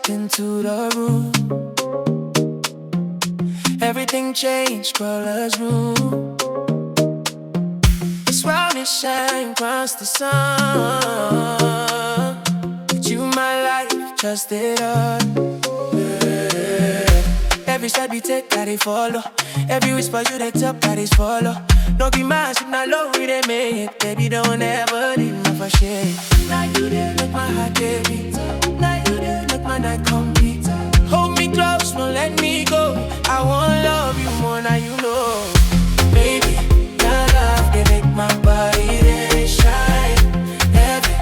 walked into the room, everything changed, colors room. This world is shining across the sun. But you, my life, trusted us. Every step you take, I follow. Every whisper you they talk, I follow. Don't be mad, if not love, we they make it. Baby, don't ever leave me for shit. Now you there, make my heart beat. Now you there, make my night complete. Hold me close, don't let me go. I wanna love you more, now you know. Baby, your love, they make my body, they shine. Every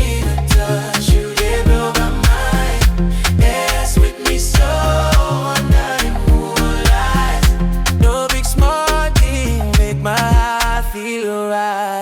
little touch, you, they blow my mind. Dance with me so under the moonlight. No big small thing, make my heart feel right.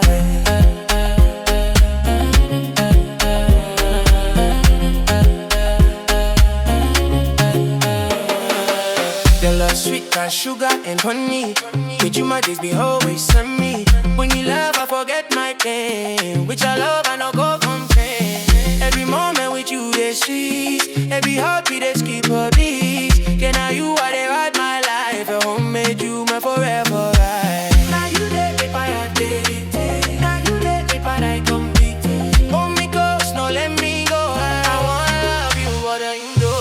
Sweet as sugar and honey. With you my days be always sunny. When you love I forget my pain. With your love I no go complain. Every moment with you they sweet. Every heartbeat they skip a beat. Can I you are they ride my life. A homemade you my forever right. Now you there if I had it. Now you there if I complete. Hold me close, no let me go. I wanna love you more than you know.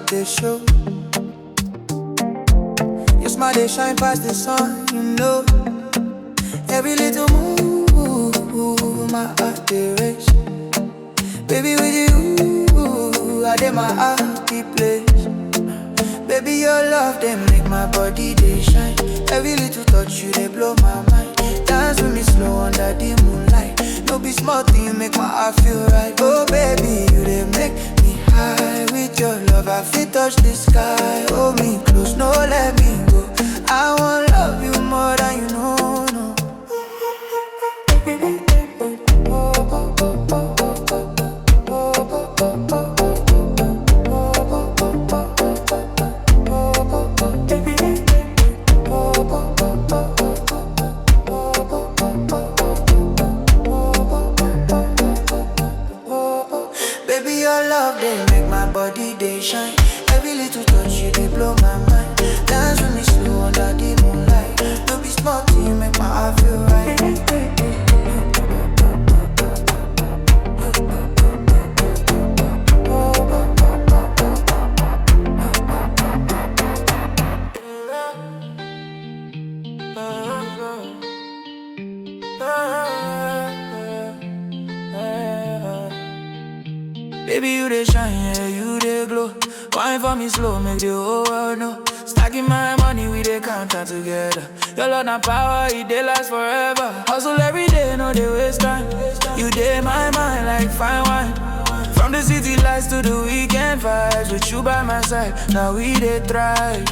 They show your smile, they shine past the sun, you know. Every little move, my heart they race. Baby, with you, I did my happy place. Baby, your love, they make my body, they shine. Every little touch you, they blow my mind. Dance with me slow under the moonlight. No be small thing, make my heart feel right. Oh, baby, you, they make me high. With your love, I feel touch the sky. Hold me close, no let me go. I wanna love you more than you know, no. Baby, your love, they make my body, they shine. Every little touch you, they blow my mind. Dance with me slow under the moonlight. No be small thing, make my heart feel right. Baby, you they shine, yeah, you they glow. Wine for me slow, make the whole world know. Stacking my money, we they count out together. Your love and power, it they last forever. Hustle every day, no they waste time. You they my mind like fine wine. From the city lights to the weekend vibes, with you by my side, now we they thrive.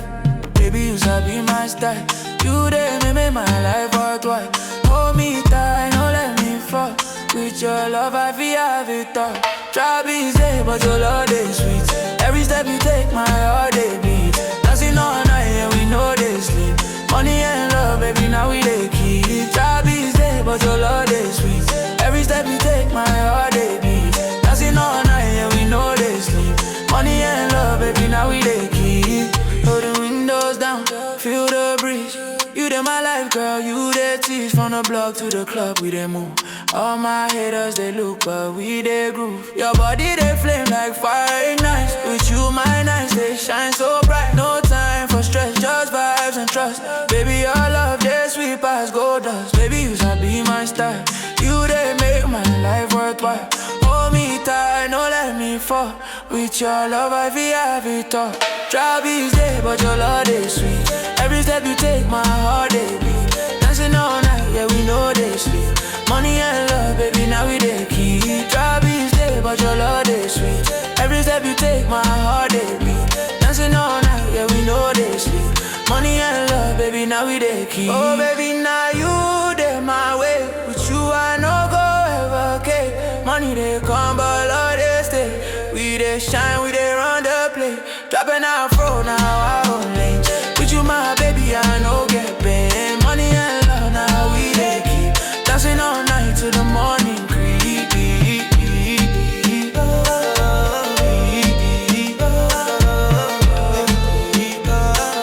Baby, you sabi my style. You dey make my life worthwhile. Hold me tight, don't let me fall. With your love, I feel have it all. Try be safe, but your love is sweet. Every step you take, my heart they beat. Dancing all night, and we know they sleep. Money and love, baby, now we they keep. Try be safe, but your love is sweet. Every step you take, my heart they beat. Dancing all night, and we know they sleep. Money and love, baby, now we they keep. Roll the windows down, feel the breeze. You dey my life, girl, you dey tease. From the block to the club, we dey move. All my haters, they look, but we dey groove. Your body, they flame like fire ignites. With you, my nights, they shine so bright. No time for stress, just vibes and trust. Baby, your love, they sweet as gold dust. Baby, you sabi my style. You, they make my life worthwhile. Hold me tight, don't let me fall. With your love, I feel have it all. Try be there, but your love is sweet. Every step you take, my heart they beat. Dancing all night, yeah, we know they sleep. Money and love, baby, now we they keep. Try be there, but your love is sweet. Every step you take, my heart they beat. Dancing all night, yeah, we know they sleep. Money and love, baby, now we they keep. Oh, baby, now you they my way. With you, I no go ever care. Money they come, but love they stay. We they shine, we they run the play. Dropping Afro, now I own lane. With you, my baby, I no get paid. Money and love, now we they keep. Dancing all night till the morning creep.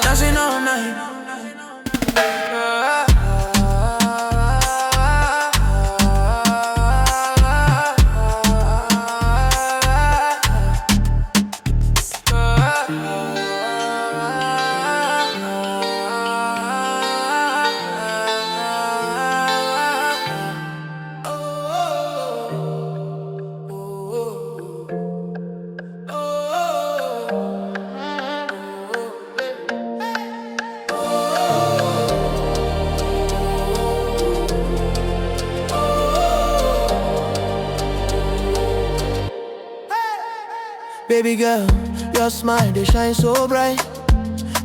Dancing all night. Baby girl, your smile, they shine so bright.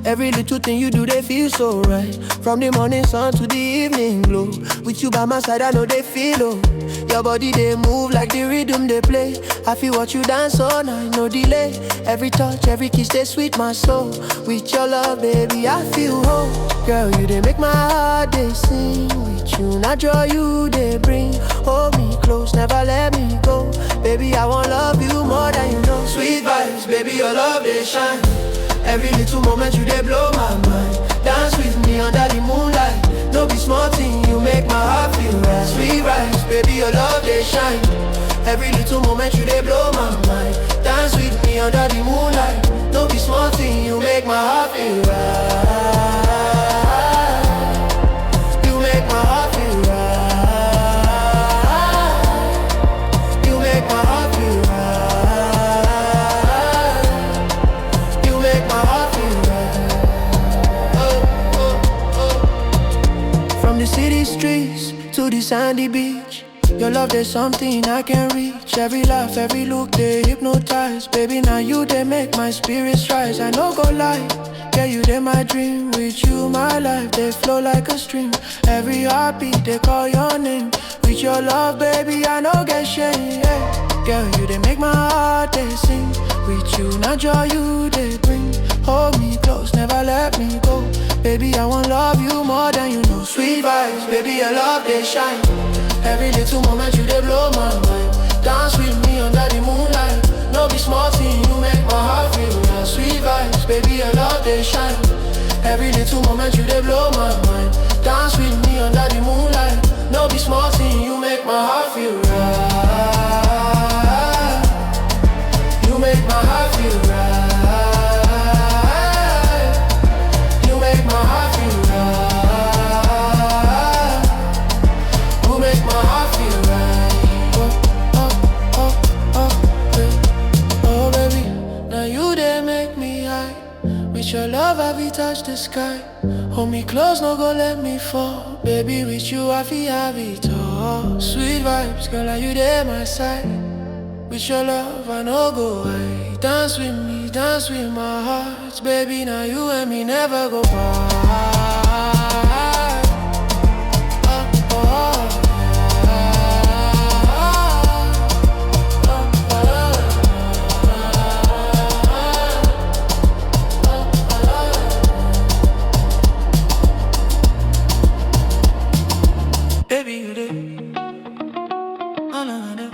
Every little thing you do, they feel so right. From the morning sun to the evening glow. With you by my side, I know they feel oh. Your body, they move like the rhythm they play. I feel what you dance all night, no delay. Every touch, every kiss, they sweet my soul. With your love, baby, I feel whole. Girl, you they make my heart, they sing. With you, not joy you, they bring. Hold me close, never let me go. Baby, I want love you more than you know. Sweet vibes, baby, your love, they shine. Every little moment you, they blow my mind. Dance with me under the moonlight. No be small thing, you make my heart feel right. Sweet vibes, baby, your love, they shine. Every little moment you, they blow my mind. Dance with me under the moonlight. No be small thing, you make my heart feel right. You make my heart feel right. You make my heart feel right. You make my heart feel right. Oh, oh, oh. From the city streets to the sandy beach, your love, there's something I can reach. Every laugh, every look, they hypnotize. Baby, now you, they make my spirits rise. I no go lie, yeah, you, they my dream. With you, my life, they flow like a stream. Every heartbeat, they call your name. With your love, baby, I no get shame, yeah. Girl, you, they make my heart, they sing. With you, not joy you, they bring. Hold me close, never let me go. Baby, I want love you more than you know. Sweet vibes, baby, your love, they shine. Every little moment you, they blow my mind. Dance with me under the moonlight. No be small thing, you make my heart feel right. Sweet vibes, baby, your love, they shine. Every little moment you, they blow my mind. Dance with me under the moonlight. No be small thing, you make my heart feel right. You make my heart feel right. You make my heart feel right. You make my heart feel right. Oh, oh, oh, oh, yeah. Oh, baby, now you they make me high. With your love, I be touch the sky. Hold me close, no go let me fall. Baby, with you, I feel have it all. Sweet vibes, girl, are you there, my side? With your love, I no go high. Dance with me dance with my heart. Baby, now you and me never go far. Baby, you did. Oh, no, no, no.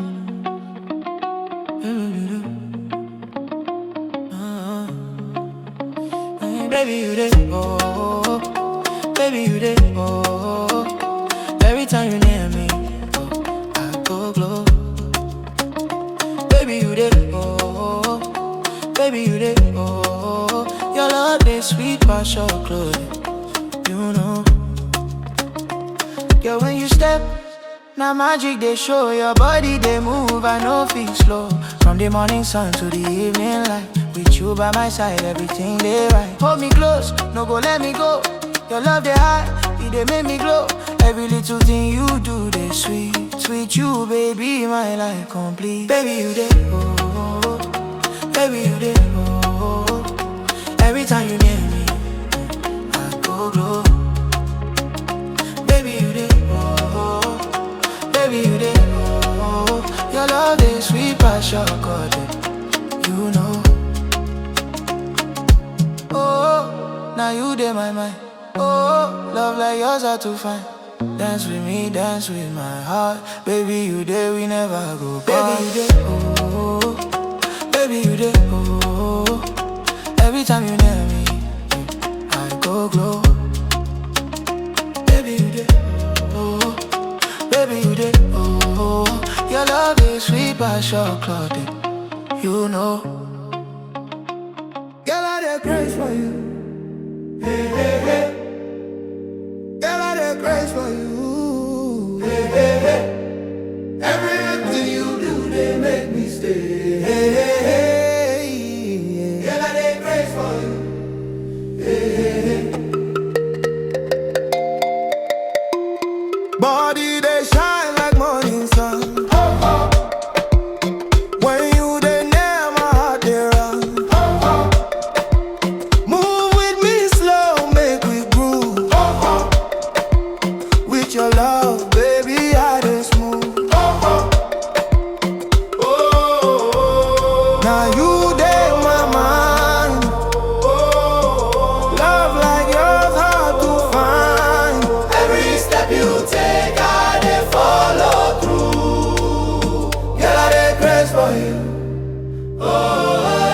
Baby, you did. Oh, baby, you did. Oh, every time you near me, oh, I go glow. Baby, you did. Oh, baby, you did. Oh, your love is sweet, but chocolate. You know. Girl, when you step, now magic they show. Your body they move, I know feel slow. From the morning sun to the evening light, with you by my side, everything they right. Hold me close, no go let me go. Your love they high, it they make me glow. Every little thing you do they sweet. Sweet you, baby, my life complete. Baby, you they oh, baby, you they oh. Every time you near me, I go glow. Baby, you did, oh, baby, you did, oh. Your love is sweet, but chocolate, you know. Oh, now you did my mind. Oh, love like yours are too fine. Dance with me, dance with my heart. Baby, you did, we never go back. Baby, you did, oh, baby, you did, oh. Every time you near me, I go glow. Baby, you did, oh, baby, you did, oh. Your love is sweet, but chocolate, you know. Girl, I did grace for you. Hey, hey, hey. Girl, I did grace for you. Hey, hey, hey. Everything you do, they make me stay. Hey, hey, hey. Girl, I did grace for you. Hey, hey, hey. Body they shine like morning sun. Oh, oh. When you they near my heart they run. Oh, oh. Move with me slow, make we groove. Oh, oh. With your love, baby, I just move. Oh, oh. Oh, oh. Now you they my mind. Oh, oh. Love like yours hard to find. Every step you take, I dey follow through. Girl, I dey craze for you. Oh,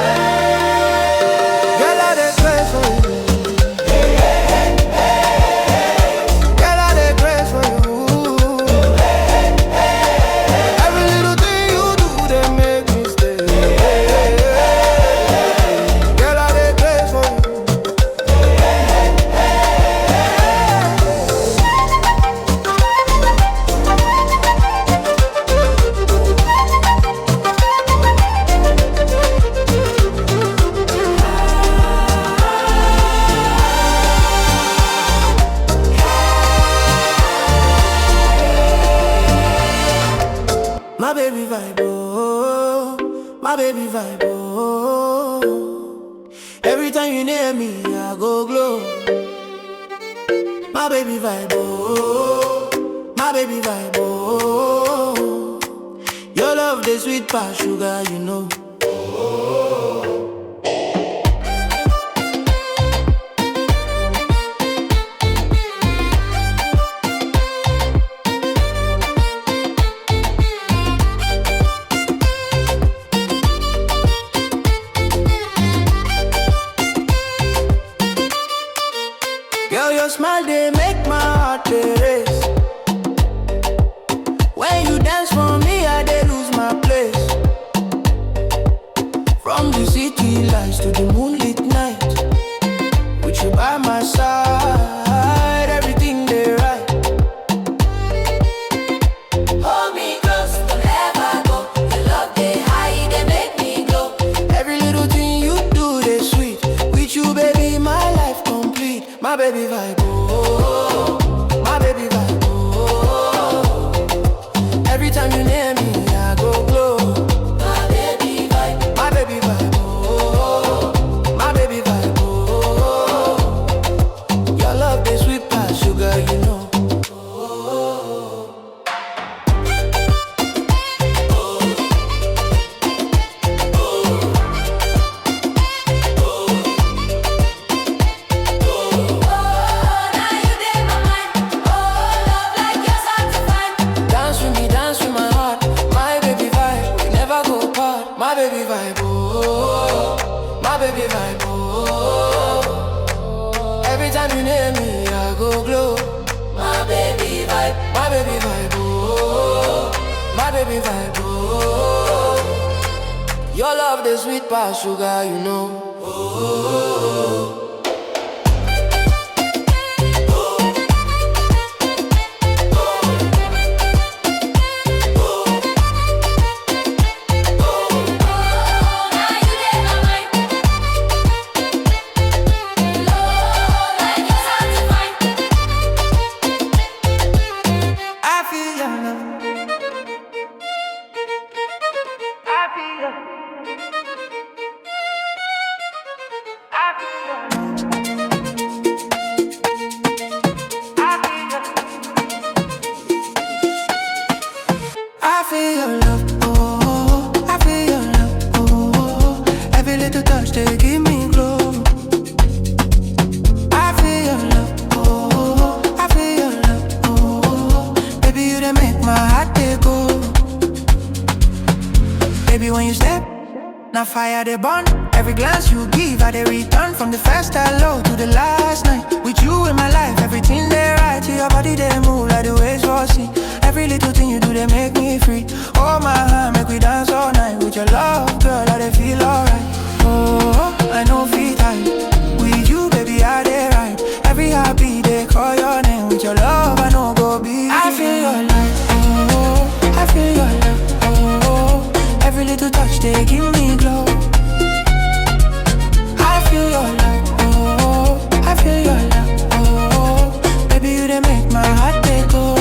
hey. Girl, I dey craze for you. Hey, hey, hey, hey. Girl, I dey craze for you. Hey, hey, hey. Every little thing you do, they make me stay. Hey, hey, hey. Girl, I dey craze for you. My baby vibe, oh, my baby vibe, oh. Every time you near me, I go glow. My baby vibe, oh, my baby vibe, oh. Your love, the sweet past sugar, you know. Girl, your smile, they make my heart dey race. When you dance for me, I dey lose my place. From the city lights to the moonlit night, with you by my side, everything they right. Hold me close, don't ever go. Your love they high, they make me glow. Every little thing you do, they sweet. With you, baby, my life complete. My baby vibe, oh, my baby vibe, oh. Every time you near me, I go glow. My baby vibe, oh. baby vibe, oh. Your love the sweet past sugar, you know. Oh. I feel your love, oh, I feel your love, oh. Every little touch they give me glow. I feel your love, oh, I feel your love, oh. Baby, you done make my heart they go. Baby, when you step, now fire they burn. Every glance you give, I they return. From the first hello to the last night. With you in my life, everything they right. To your body they move like the waves for sea. Every little thing you do, they make me free. Hold my hand, make we dance all night. With your love, girl, I they feel alright. Oh, I know feet tight. With you, baby, I they right. Every heartbeat, they call your name. With your love, I know go be. I feel your light, oh, I feel your love, oh. Every little touch, they give me glow. I feel your love, oh, I feel your love, oh. Baby, you they make my heart they go.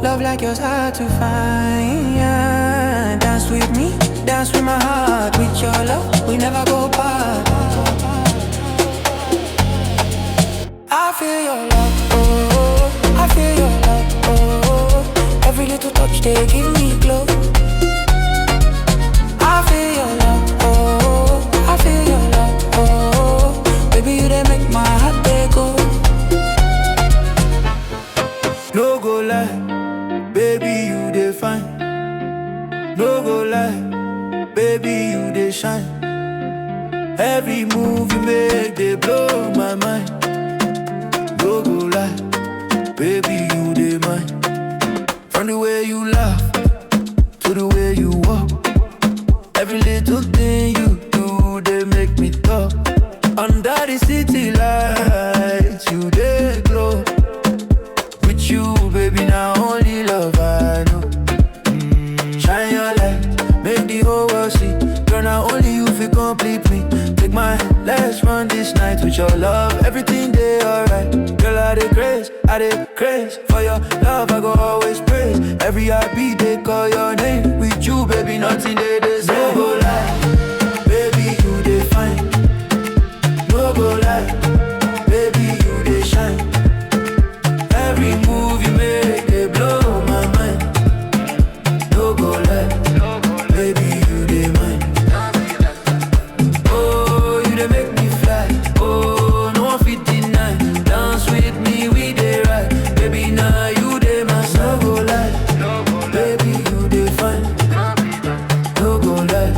Love like yours hard to find, yeah. Dance with me, dance with my heart. With your love, we never go apart. I feel your love, oh, I feel your love, oh. Every little touch, they give me glow. I feel your love, oh, I feel your love, oh. Baby, you they make my heart they go. No go lie, baby, you dey fine. No go lie, baby, you dey shine. Every move you make, they blow my mind. No go lie, baby, you dey mine. From the way you laugh to the way you walk, every little thing you do, they make me talk. Under the city lights, you dey glow. With you, baby, now only love I know. Shine your light, make the whole world see. Girl, now only you feel complete me. Take my hand, let's run this night with your love. Everything they alright. Girl, I dey craze for your love, I go always praise. Every heartbeat they call your name. With you, baby, nothing they deserve. No go lie, baby, you dey fine. No go lie, baby, you dey shine. Every move you make, they blow my mind. No go lie, baby, you dey mine. Oh, you dey make me fly. Oh, no one fit deny. Dance with me, we dey right. Baby, now you dey my side. No go lie, baby, you dey fine. No go lie,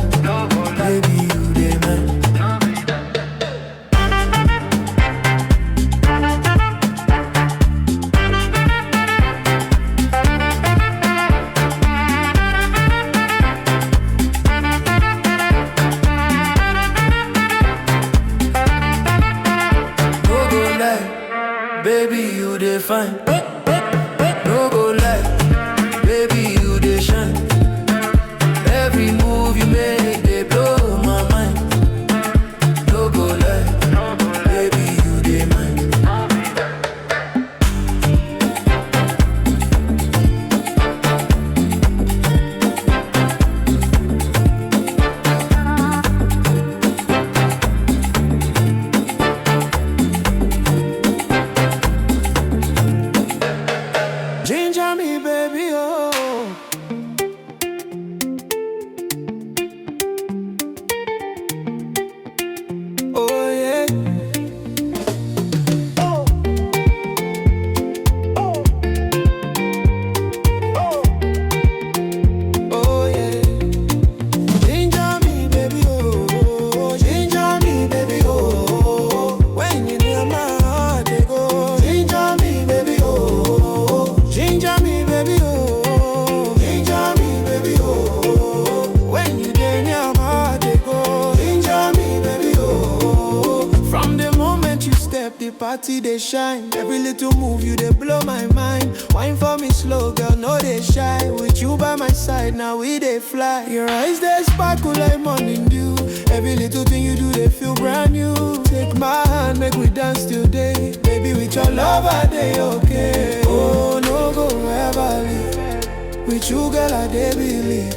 body they shine. Every little move you they blow my mind. Wine for me slow, girl, no they shy. With you by my side, now we they fly. Your eyes they sparkle like morning dew. Every little thing you do they feel brand new. Take my hand, make we dance till day. Baby, with your love I day okay. Oh, no go ever leave. With you, girl, I dey believe.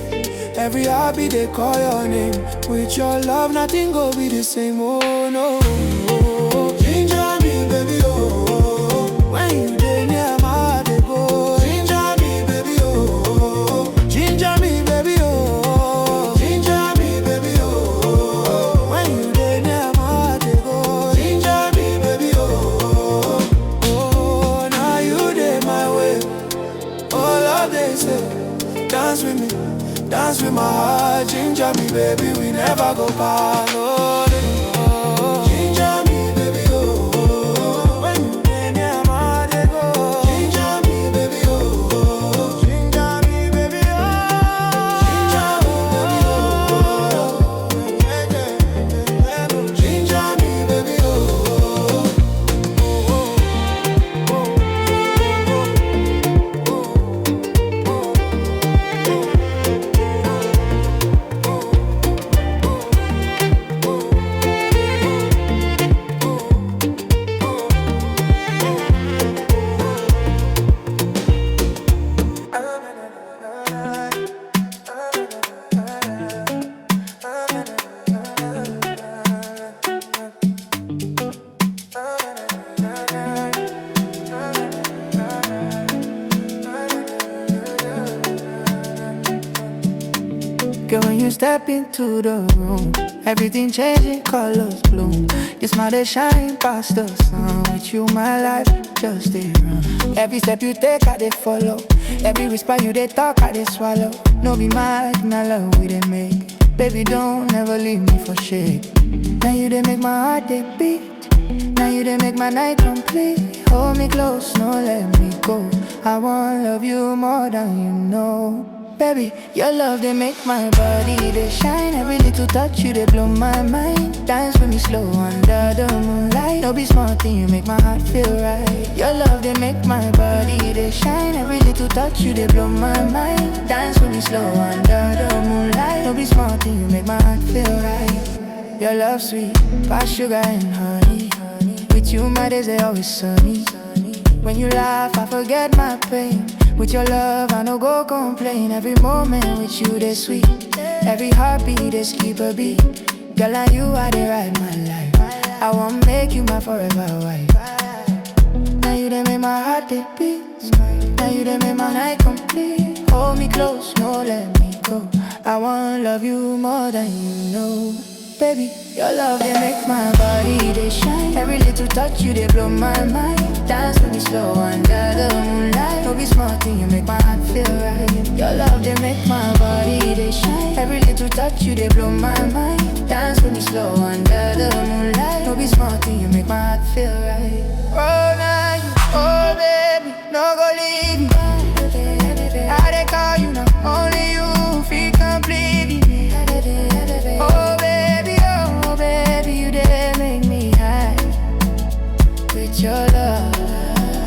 Every heartbeat they call your name. With your love, nothing go be the same. Oh no. Ginger me, baby, oh. When you dey near my heart, they go. Ginger me, baby, oh. Ginger me, baby, oh. Ginger me, baby, oh. When you dey near my heart, they go. Ginger me, baby, oh. Oh, now you dey my way. All of they say, dance with me. Dance with my heart, ginger me, baby, we never go back. Oh, oh. Ginger me, baby, oh. When you play near my heart, they go. Ginger me, baby, oh. Ginger me, baby, oh. Ginger me, baby, oh. Girl, when you step into the room, everything changing, colors bloom. Your smile they shine past the sun. With you, my life just they run. Every step you take, I they follow. Every whisper you they talk, I they swallow. No be mad, not love we they make. Baby, don't ever leave me for shade. Now you they make my heart they beat. Now you they make my night complete. Hold me close, no let me go. I wanna love you more than you know. Baby, your love, they make my body, they shine. Every little touch, you, they blow my mind. Dance with me slow under the moonlight. No be small thing, you make my heart feel right. Your love, they make my body, they shine. Every little touch, you, they blow my mind. Dance with me slow under the moonlight. No be small thing, you make my heart feel right. Your love sweet, past sugar and honey. With you, my days, they always sunny. When you laugh, I forget my pain. With your love, I no go complain. Every moment with you, they sweet. Every heartbeat, they skip a beat. Girl, and you, I they ride my life. I won't make you my forever wife. Now you, they make my heart, they beat. Now you, they make my night complete. Hold me close, no let me go. I wanna love you more than you know. Baby, your love, they make my body, they shine. Every little touch, you, they blow my mind. Dance with me slow under the moonlight. No be small thing, you make my heart feel right. Your love, they make my body, they shine. Every little touch, you, they blow my mind. Dance with me slow under the moonlight. No be small thing, you make my heart feel right. Oh, now you, oh, baby, no go leave me. I they call you now, only you feel completely. Oh, baby, you did make me high. With your love,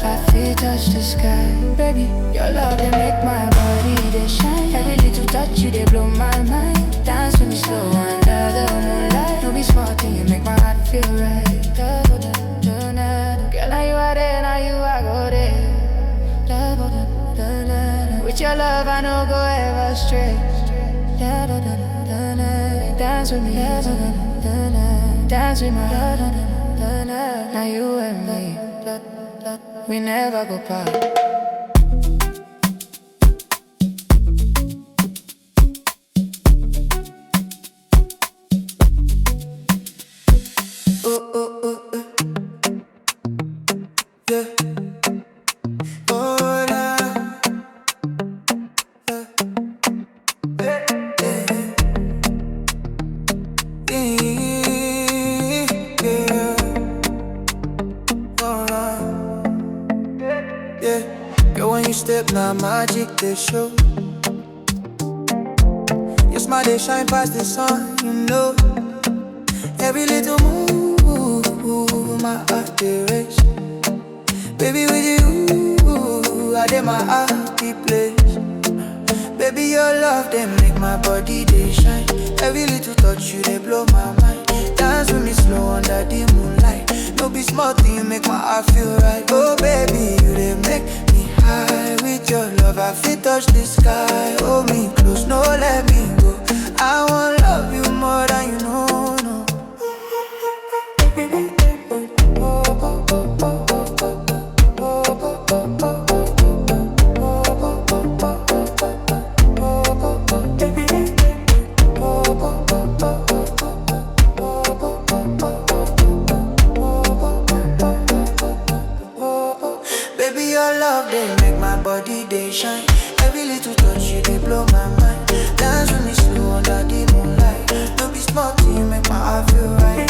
I feel touch the sky. Baby, your love, they make my body, they shine. Every little touch, you, they blow my mind. Dance with me slow under the moonlight. No be small thing, you make my heart feel right. Girl, now you are there, now you are go there. With your love, I no go ever stray. Dance with me, dance with my now you and me, we never go apart. Yeah. Oh, nah. Step now magic they show. Your smile they shine past the sun, you know. Every little move my heart dey race. Baby, with you, I dey my happy place. Baby, your love, they make my body, they shine. Every little touch, you, they blow my mind. Dance with me slow under the moonlight. No be small thing, you make my heart feel right. Oh, baby, you, they make me high. With your love, I feel touch the sky. Hold me close, no, let me go. I wanna love you more than you know, no. Baby, your love, they make my body, they shine. Every little touch, you, they blow my mind. Dance with me slow under the moonlight. No be small thing, you make my heart feel right.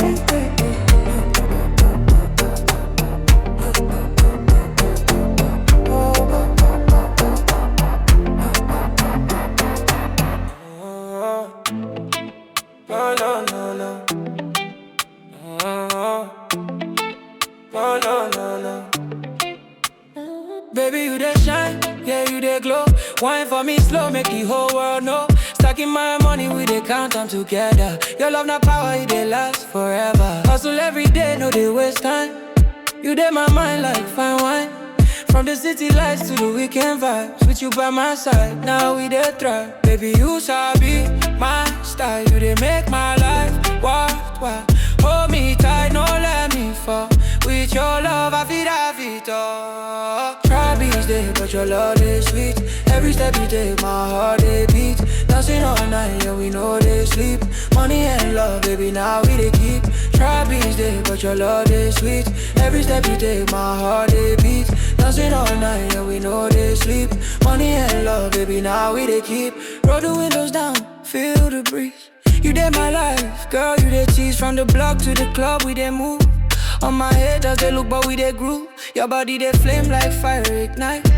No, no, no, no. No, no, no, no. Baby, you dey shine, yeah, you dey glow. Wine for me slow, make the whole world know. Stacking my money, we dey count them together. Your love not power, it dey last forever. Hustle every day, no dey waste time. You dey my mind like fine wine. From the city lights to the weekend vibes, with you by my side, now we dey thrive. Baby, you sabi my style, you dey make my life worthwhile. Hold me tight, no let me fall. With your love, I feel all. Try beats day, but your love is sweet. Every step you take, my heart they beat. Dancing all night, yeah, we know they sleep. Money and love, baby, now we they keep. Try beats day, but your love is sweet. Every step you take, my heart they beat. Dancing all night, yeah, we know they sleep. Money and love, baby, now we they keep. Roll the windows down, feel the breeze. You did my life, girl, you did tease. From the block to the club, we did move. On my head as they look, but we they groove. Your body they flame like fire ignite.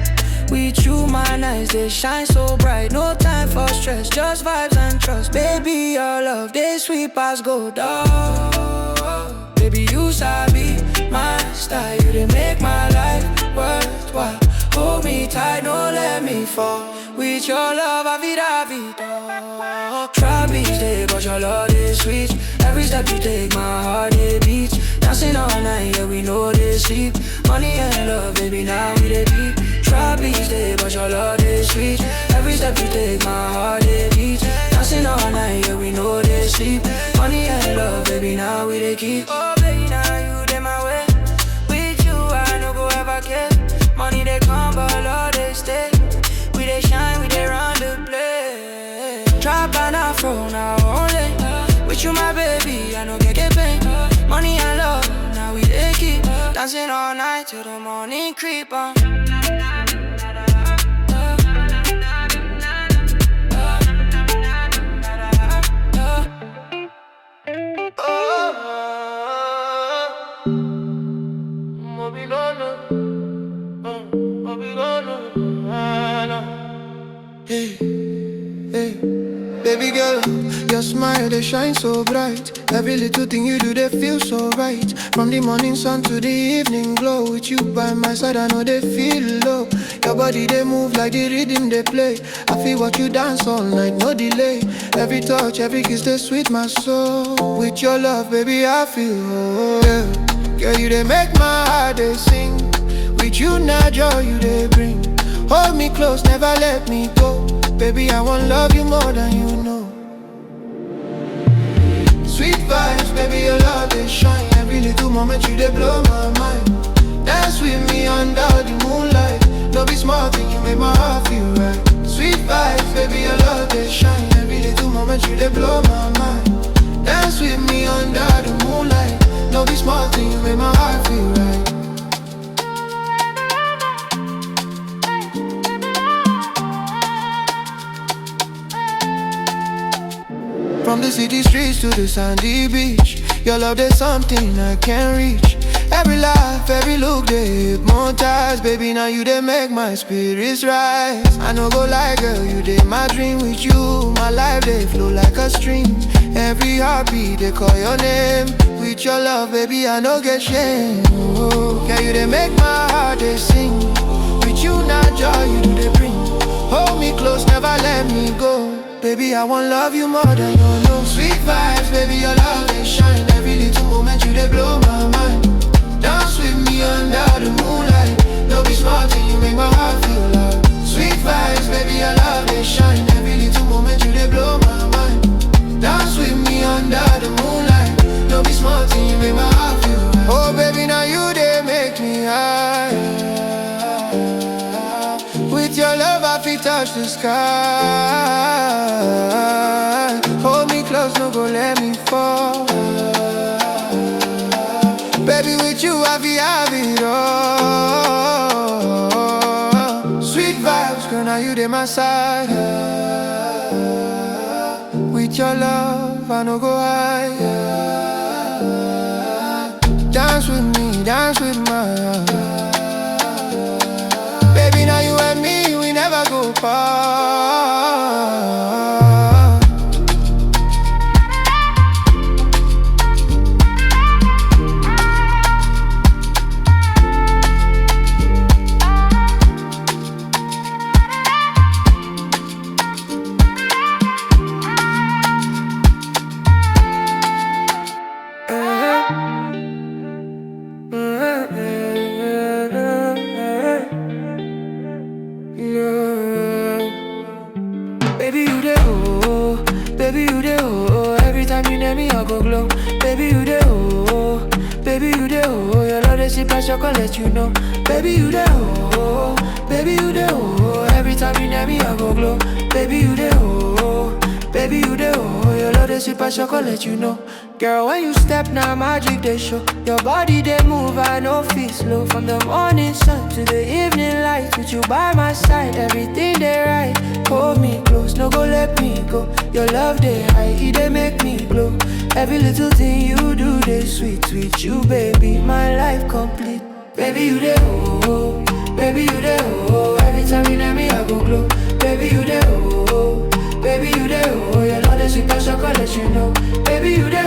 With you, my eyes they shine so bright. No time for stress, just vibes and trust. Baby, your love they sweet as gold. Oh, baby, you sabi my style. You they make my life worthwhile. Hold me tight, don't let me fall. With your love, I vida. Try beats day, but your love is sweet. Every step you take, my heart it beats. Dancing all night, yeah, we know they sleep. Money and love, baby, now we they deep. Try beats day, but your love is sweet. Every step you take, my heart it beats. Dancing all night, yeah, we know they sleep. Money and love, baby, now we they keep. Oh, baby, now you they my way. With you, I no go ever care. Money they come, but love they stay. We they shine, we they run the place. Trap and Afro now only. With you, my baby, I no get pain. Money and love, now we they keep. Dancing all night till the morning creep on. Hey, hey, baby girl, your smile they shine so bright. Every little thing you do they feel so right. From the morning sun to the evening glow. With you by my side I know they feel low. Your body they move like the rhythm they play. I feel what you dance all night, no delay. Every touch, every kiss they sweet my soul. With your love baby I feel whole, yeah. Girl you they make my heart they sing. With you now joy you they bring. Hold me close, never let me go. Baby, I wanna love you more than you know. Sweet vibes, baby, your love they shine. Every little moment you they blow my mind. Dance with me under the moonlight. No be small thing, you make my heart feel right. Sweet vibes, baby, your love they shine. Every little moment you they blow my mind. Dance with me under the moonlight. No be small thing, you make my heart feel right. From the city streets to the sandy beach, your love there's something I can't reach. Every laugh, every look, they hypnotize. Baby, now you they make my spirits rise. I no go lie, girl, you they my dream. With you, my life they flow like a stream. Every heartbeat they call your name. With your love, baby, I no get shame. Oh, yeah, you they make my heart they sing. With you, now joy you do they bring. Hold me close, never let me go. Baby, I want love you more than you know. Sweet vibes, baby, your love they shine. Every little moment you they blow my mind. Dance with me under the moonlight. Don't be smart and you make my heart feel alive. Sweet vibes, baby, your love they shine. Every little moment you they blow my mind. Dance with me under the moonlight. Don't be smart and you make my heart feel alive. Oh baby, now you they make me high. With your love I feel touch the sky. Hold me close, no go let me fall. Baby, with you I feel have it all. Sweet vibes, girl, now you they my side. With your love I no go higher. Dance with me, dance with my heart. Baby, now you and me, we never go far. Baby, you dey oh, baby, you dey oh. Every time you near me, I go glow. Baby, you dey oh, baby, you dey oh. Your love dey sip like chocolate, you know. Baby, you dey oh, baby, you dey oh. Every time you near me, I go glow. Baby, you dey oh, baby, you dey oh. Your love dey sip like chocolate, you know. Girl, when you step now, magic they show. Your body they move, I know feel slow. From the morning sun to the evening light, with you by my side, everything they right. Hold me close, no go let me go. Your love they high, it they make me glow. Every little thing you do they sweet, with you baby, my life complete. Baby you they oh, baby you they oh. Every time you near me I go glow. Baby you they oh, baby you they oh. Your love they sweet as chocolate, you know. Baby you they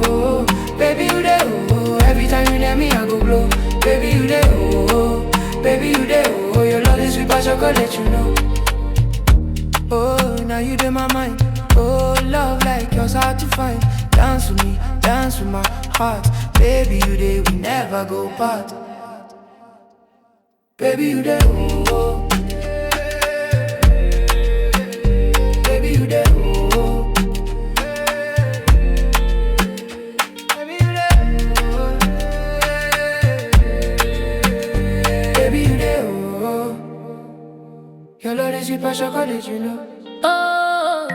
oh, baby you they oh. Every time you near me I go glow. Baby you they oh, baby you they oh. Your love they sweet as chocolate, you know. Oh, now you in my mind. Oh, love like yours hard to find. Dance with me, dance with my heart. Baby, you there, we never go part. Baby, you there, oh. Baby, you there, oh. Baby, you there, oh. Baby, you there, oh. Your love is sweet as chocolate, you know. Oh,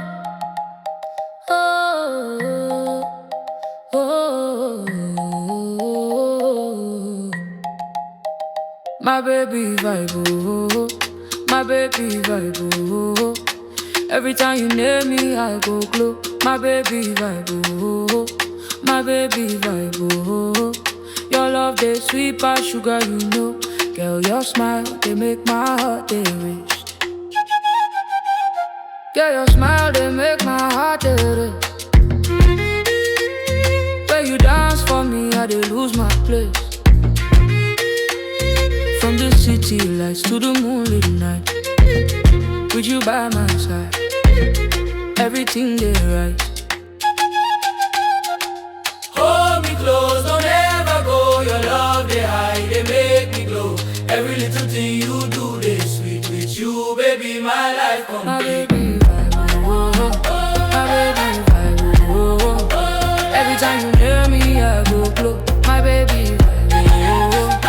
oh, oh, oh. My baby vibe, oh, my baby vibe, oh. Every time you near me, I go glow. My baby vibe, oh, my baby vibe, oh. Your love, they sweet as sugar, you know. Girl, your smile, they make my heart, they race. Girl, your smile, they make my heart race. When you dance for me, I they lose my place. From the city lights to the moonlit night, with you by my side, everything they right. Hold me close, don't ever go. Your love they high, they make me glow. Every little thing you do they sweet. With you, baby, my life complete. My baby vibe, oh, my baby vibe, oh. Every time you near me, I go glow. My baby vibe, oh,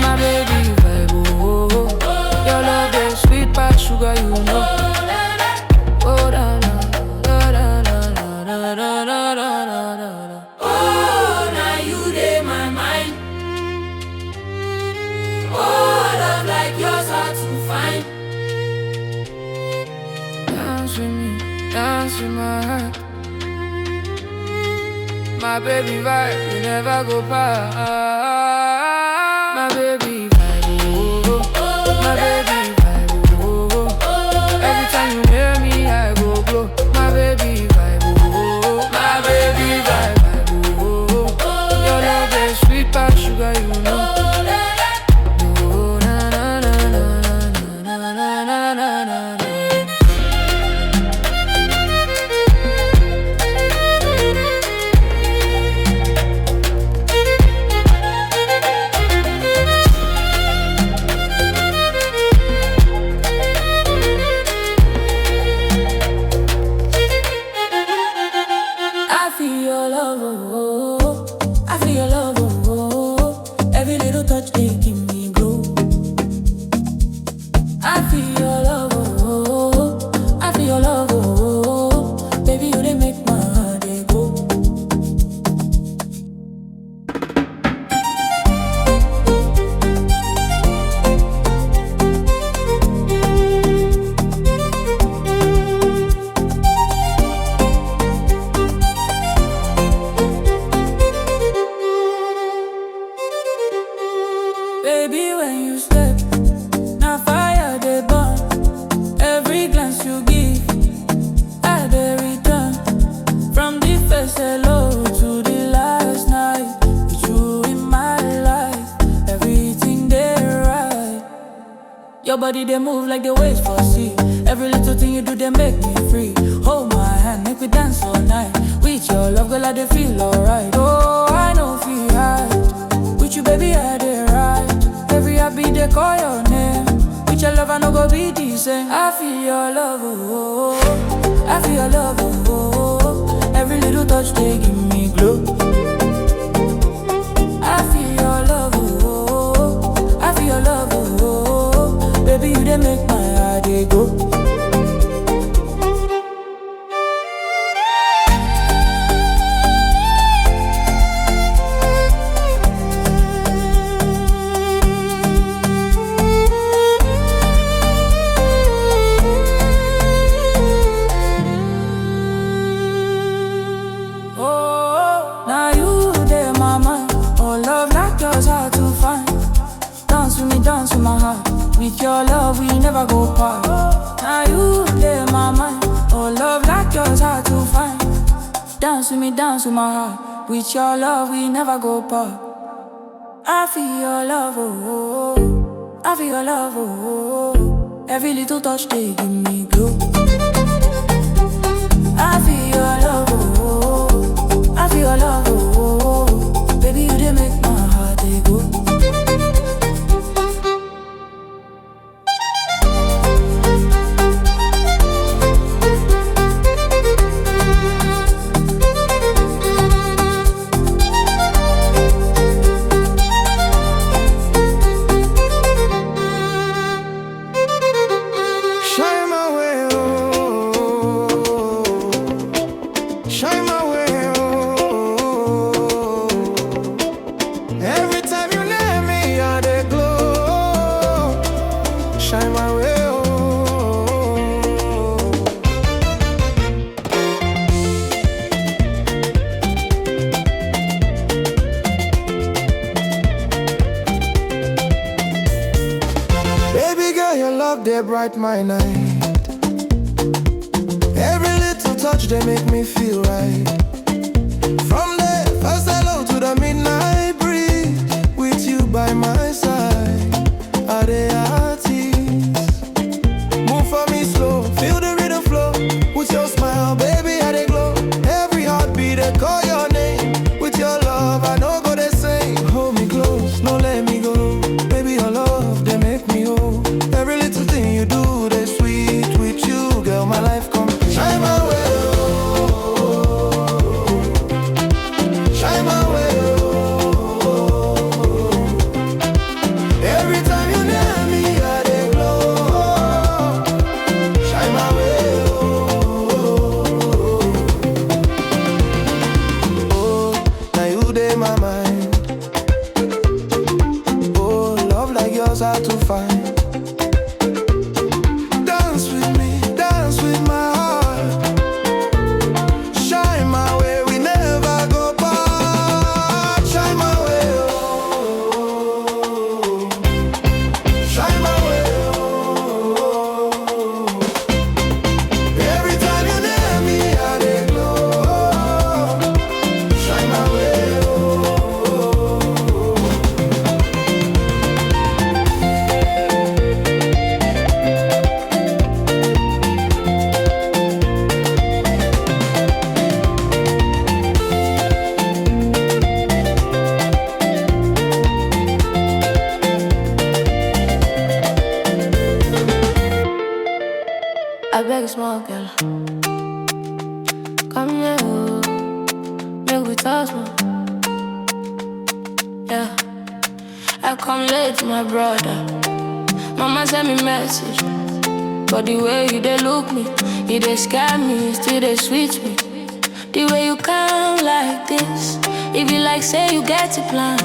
my baby vibe, oh. Your love they sweet but sugar, you know. Oh, da da da da da da da da da da. Oh, now you dey my mind. Oh, love like yours hard to find. Dance with me, dance with my heart. My baby vibe, we never go past. My baby vibe, my baby vibe, every time you hear me, I go glow. My baby vibe, my baby vibe, your love is sweet past sugar, you know. Oh, na na na na na na na na na. Baby, when you step, now fire they burn. Every glance you give, I dey return. From the first hello to the last night, with you in my life, everything they right. Your body they move like the waves for sea. Every little thing you do they make me free. Hold my hand, make me dance all night. With your love, girl, I dey feel alright. Oh, I know feel right. With you, baby, I dey right. Every heartbeat they call your name. With your love, I no go be the same. I feel your love, oh, I feel your love, oh. Every little touch they give me glow. I feel your love, oh, I feel your love, oh. Baby, you they make my heart they go. Dance with my heart. With your love, we never go apart. Now you play my mind. Oh, love like yours hard to find. Dance with my heart. With your love, we never go apart. I feel your love, oh, I feel your love, oh. Every little touch they give me glow. I feel your love, oh, I feel your love, oh. Baby, you they make my heart they go. They bright my night. Every little touch they make me feel right. From the first hello to the midnight breeze, with you by my side, are they artists? Move for me slow, feel the rhythm flow. With your smile, baby, how they glow. Every heartbeat they call your name. With your love, I know go the same. Hold me close, no let me go. Baby, your love, they make me whole. Every little thing you do, they sweet. With you, girl, my life complete. Shine my way, oh. Shine my way, oh. Every time you near me, I they glow. Shine my way, oh. I beg small girl, come here, oh. Make we talk more. Yeah, I come late, my brother. Mama send me message, but the way you dey look me, you dey scare me, still dey sweet me. The way you come like this, it be like say you get a plan.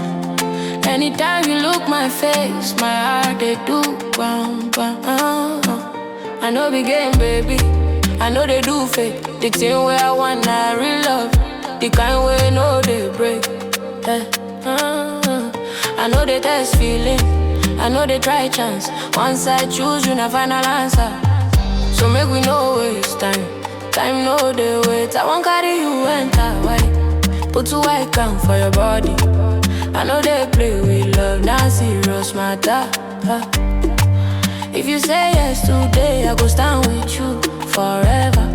Anytime you look my face, my heart they do bam bam. I know be game, baby. I know they do fake. The thing where I want, I real love. The kind way no they break. I know they test feeling. I know they try chance. Once I choose, you na final answer. So make we no waste time. Time no they wait. I won't carry you enter white. Put to white count for your body. I know they play with love, not serious matter. If you say yes today, I go stand with you forever.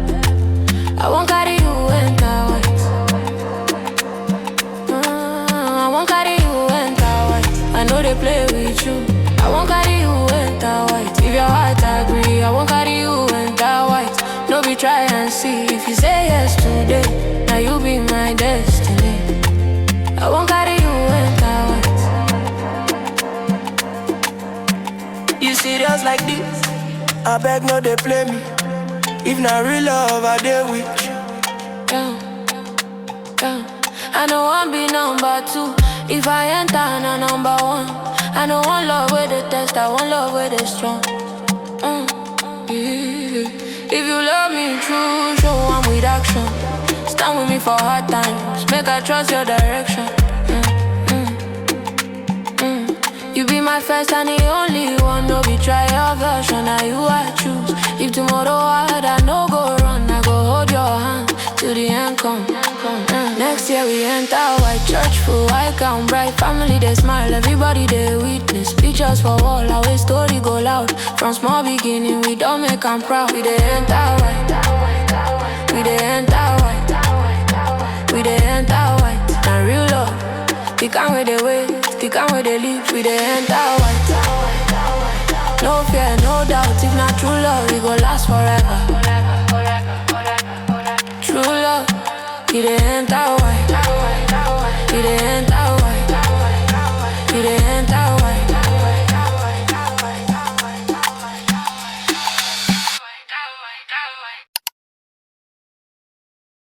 I won't carry you enter white. I won't carry you enter white. I know they play with you. I won't carry you enter white. If your heart agree, I won't carry you enter white. No be try and see. If you say yes today, now you be my destiny. I won't carry you enter white. You serious like this? I beg no they play me. If not real love, I deal with you. Yeah, yeah. I know one be number two. If I enter, na number one. I know one love with the test, I want love with the strong. Yeah. If you love me true, show one with action. Stand with me for hard times, make I trust your direction. You be my first and the only one. No be try your version, now you I choose. If tomorrow hard, I no go run. I go hold your hand till the end come. Next year we enter white church full, white gown bright. Family they smile, everybody they witness. Pictures for wall, our story go loud. From small beginning, we don't make 'em proud. We they enter white. We they enter white. We they enter white. Now real love, the kind where they wait, the kind where they live. We they enter white. No fear, no doubt. If not true love, we go last forever.